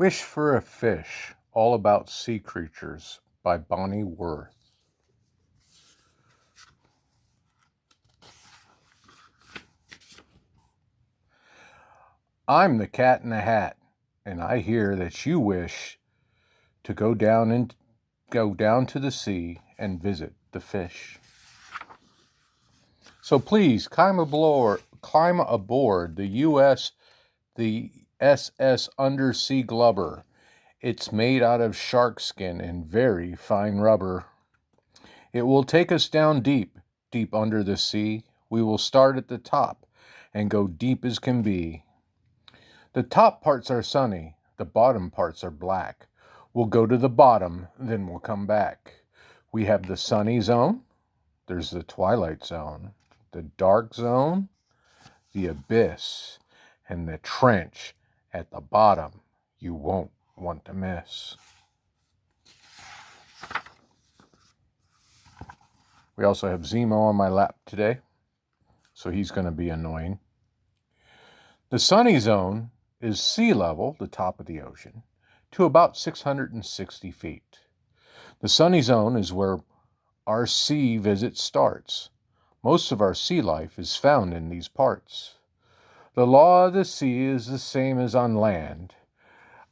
Wish for a Fish, All About Sea Creatures by Bonnie Worth. I'm the Cat in the Hat, and I hear that you wish to go down to the sea and visit the fish. So please climb aboard the SS Undersea Globber. It's made out of shark skin and very fine rubber. It will take us down deep under the sea. We will start at the top and go deep as can be. The top parts are sunny, the bottom parts are black. We'll go to the bottom, then we'll come back. We have the sunny zone, there's the twilight zone, the dark zone, the abyss, and the trench at the bottom you won't want to miss. We also have Zemo on my lap today, so he's going to be annoying. The sunny zone is sea level, the top of the ocean, to about 660 feet. The sunny zone is where our sea visit starts. Most of our sea life is found in these parts. The law of the sea is the same as on land.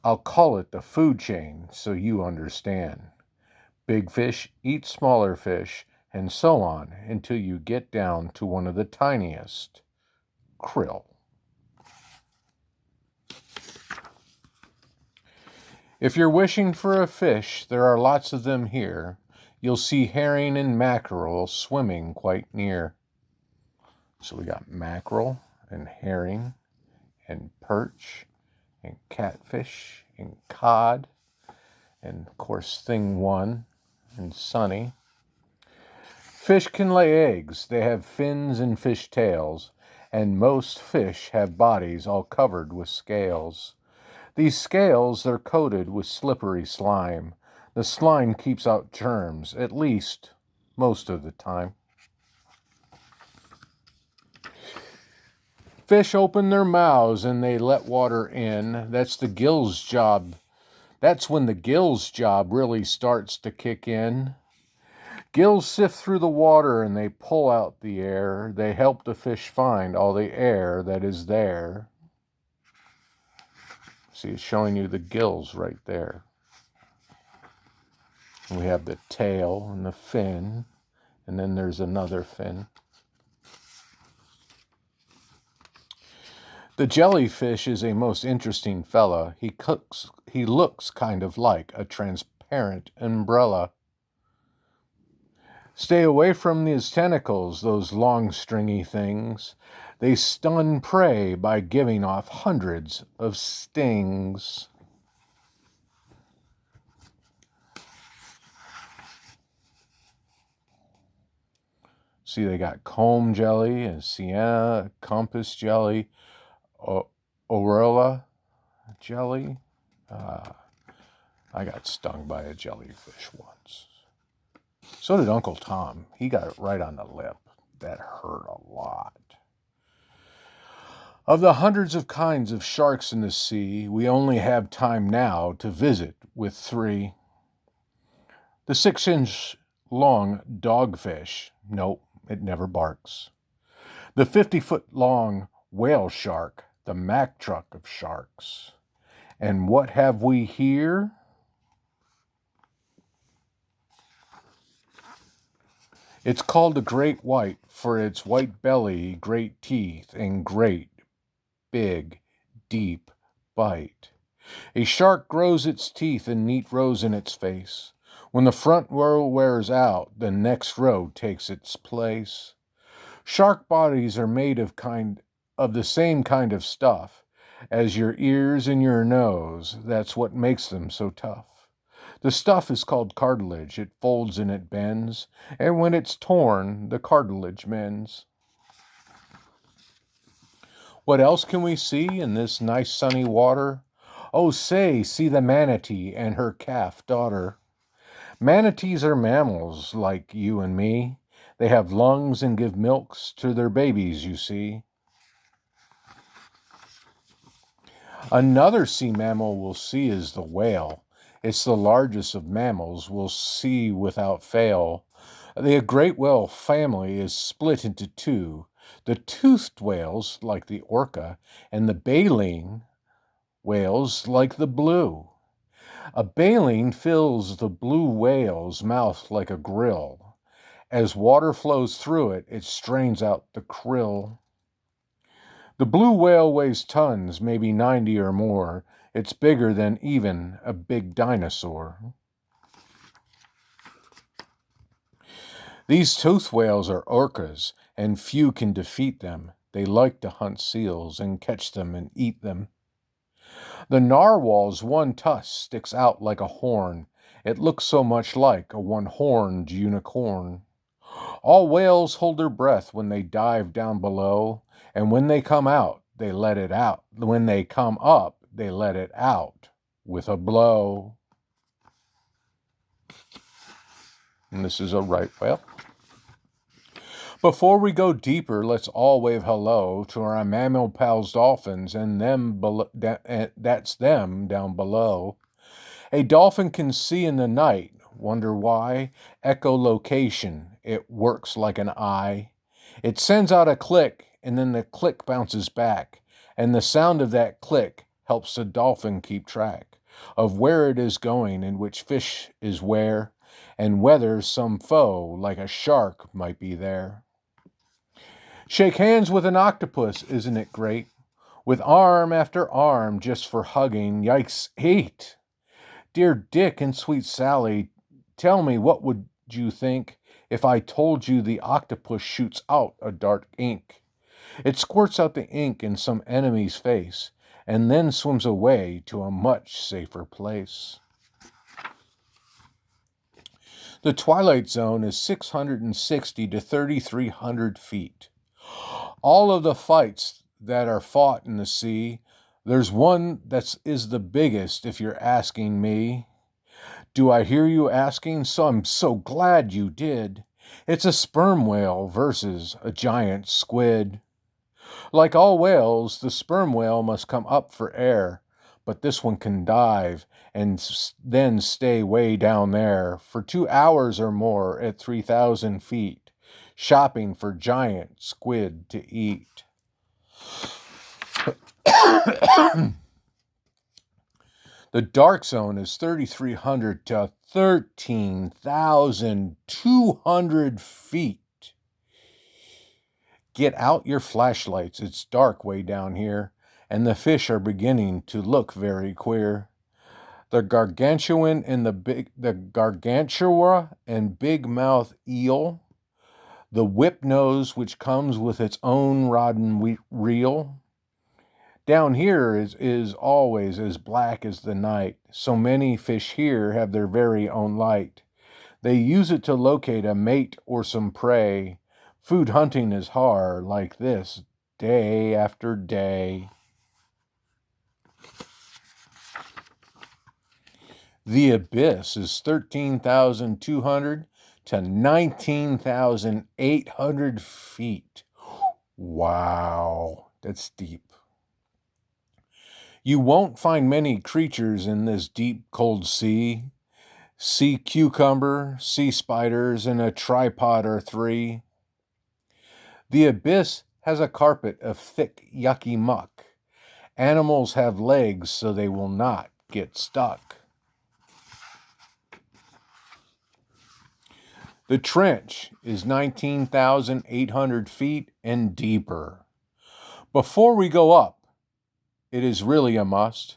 I'll call it the food chain so you understand. Big fish eat smaller fish, and so on until you get down to one of the tiniest, krill. If you're wishing for a fish, there are lots of them here. You'll see herring and mackerel swimming quite near. So we got mackerel and herring and perch and catfish and cod and, of course, thing one and sunny. Fish can lay eggs. They have fins and fish tails, and most fish have bodies all covered with scales. These scales are coated with slippery slime. The slime keeps out germs, at least most of the time. Fish open their mouths and they let water in. That's the gills job. That's when the gills job really starts to kick in. Gills sift through the water and they pull out the air. They help the fish find all the air that is there. See, it's showing you the gills right there. And we have the tail and the fin, and then there's another fin. The jellyfish is a most interesting fella. He looks kind of like a transparent umbrella. Stay away from these tentacles, those long stringy things. They stun prey by giving off hundreds of stings. See, they got comb jelly and sienna, compass jelly, Aurora jelly. I got stung by a jellyfish once. So did Uncle Tom. He got it right on the lip. That hurt a lot. Of the hundreds of kinds of sharks in the sea, we only have time now to visit with three. The 6-inch long dogfish. Nope, it never barks. The 50-foot long whale shark, the Mack truck of sharks. And what have we here? It's called a great white for its white belly, great teeth, and great, big, deep bite. A shark grows its teeth in neat rows in its face. When the front row wears out, the next row takes its place. Shark bodies are made of the same kind of stuff as your ears and your nose. That's what makes them so tough. The stuff is called cartilage. It folds and it bends, and when it's torn, the cartilage mends. What else can we see in this nice sunny water? Oh, say, see the manatee and her calf daughter. Manatees are mammals like you and me. They have lungs and give milks to their babies, you see. Another sea mammal we'll see is the whale. It's the largest of mammals we'll see without fail. The great whale family is split into two. The toothed whales, like the orca, and the baleen whales, like the blue. A baleen fills the blue whale's mouth like a grill. As water flows through it, it strains out the krill. The blue whale weighs tons, maybe 90 or more. It's bigger than even a big dinosaur. These toothed whales are orcas, and few can defeat them. They like to hunt seals and catch them and eat them. The narwhal's one tusk sticks out like a horn. It looks so much like a one-horned unicorn. All whales hold their breath when they dive down below, and when they come out, they let it out. When they come up, they let it out with a blow. And this is a right whale. Before we go deeper, let's all wave hello to our mammal pals dolphins and that's them down below. A dolphin can see in the night. Wonder why? Echolocation. It works like an eye. It sends out a click, and then the click bounces back. And the sound of that click helps the dolphin keep track of where it is going and which fish is where, and whether some foe, like a shark, might be there. Shake hands with an octopus, isn't it great? With arm after arm just for hugging. Yikes, hate! Dear Dick and sweet Sally, tell me, what would you think if I told you the octopus shoots out a dark ink? It squirts out the ink in some enemy's face and then swims away to a much safer place. The twilight zone is 660 to 3,300 feet. All of the fights that are fought in the sea, there's one that is the biggest, if you're asking me. Do I hear you asking? So I'm so glad you did. It's a sperm whale versus a giant squid. Like all whales, the sperm whale must come up for air, but this one can dive and then stay way down there for 2 hours or more at 3,000 feet, shopping for giant squid to eat. The dark zone is 3,300 to 13,200 feet. Get out your flashlights. It's dark way down here, and the fish are beginning to look very queer. The gargantuan and the gargantua and big mouth eel, the whip nose which comes with its own rod and reel. Down here is always as black as the night. So many fish here have their very own light. They use it to locate a mate or some prey. Food hunting is hard like this, day after day. The abyss is 13,200 to 19,800 feet. Wow, that's deep. You won't find many creatures in this deep, cold sea. Sea cucumber, sea spiders, and a tripod or three. The abyss has a carpet of thick, yucky muck. Animals have legs so they will not get stuck. The trench is 19,800 feet and deeper. Before we go up, it is really a must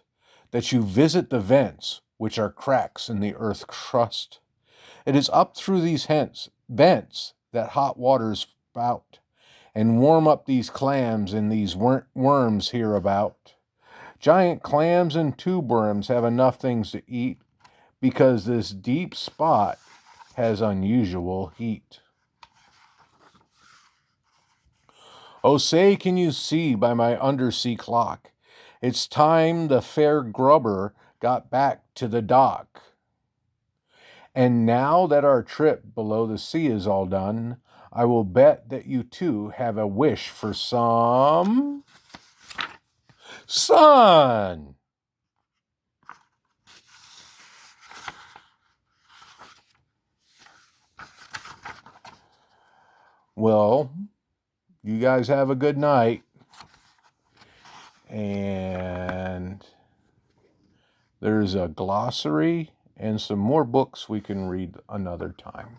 that you visit the vents, which are cracks in the earth crust. It is up through these vents that hot waters spout and warm up these clams and these worms hereabout. Giant clams and tube worms have enough things to eat because this deep spot has unusual heat. Oh, say, can you see by my undersea clock? It's time the fair grubber got back to the dock. And now that our trip below the sea is all done, I will bet that you too have a wish for some Sun! Well, you guys have a good night. And there's a glossary and some more books we can read another time.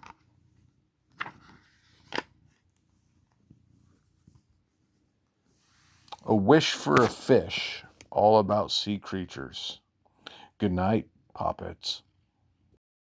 A Wish for a Fish, all about sea creatures. Good night, Poppets.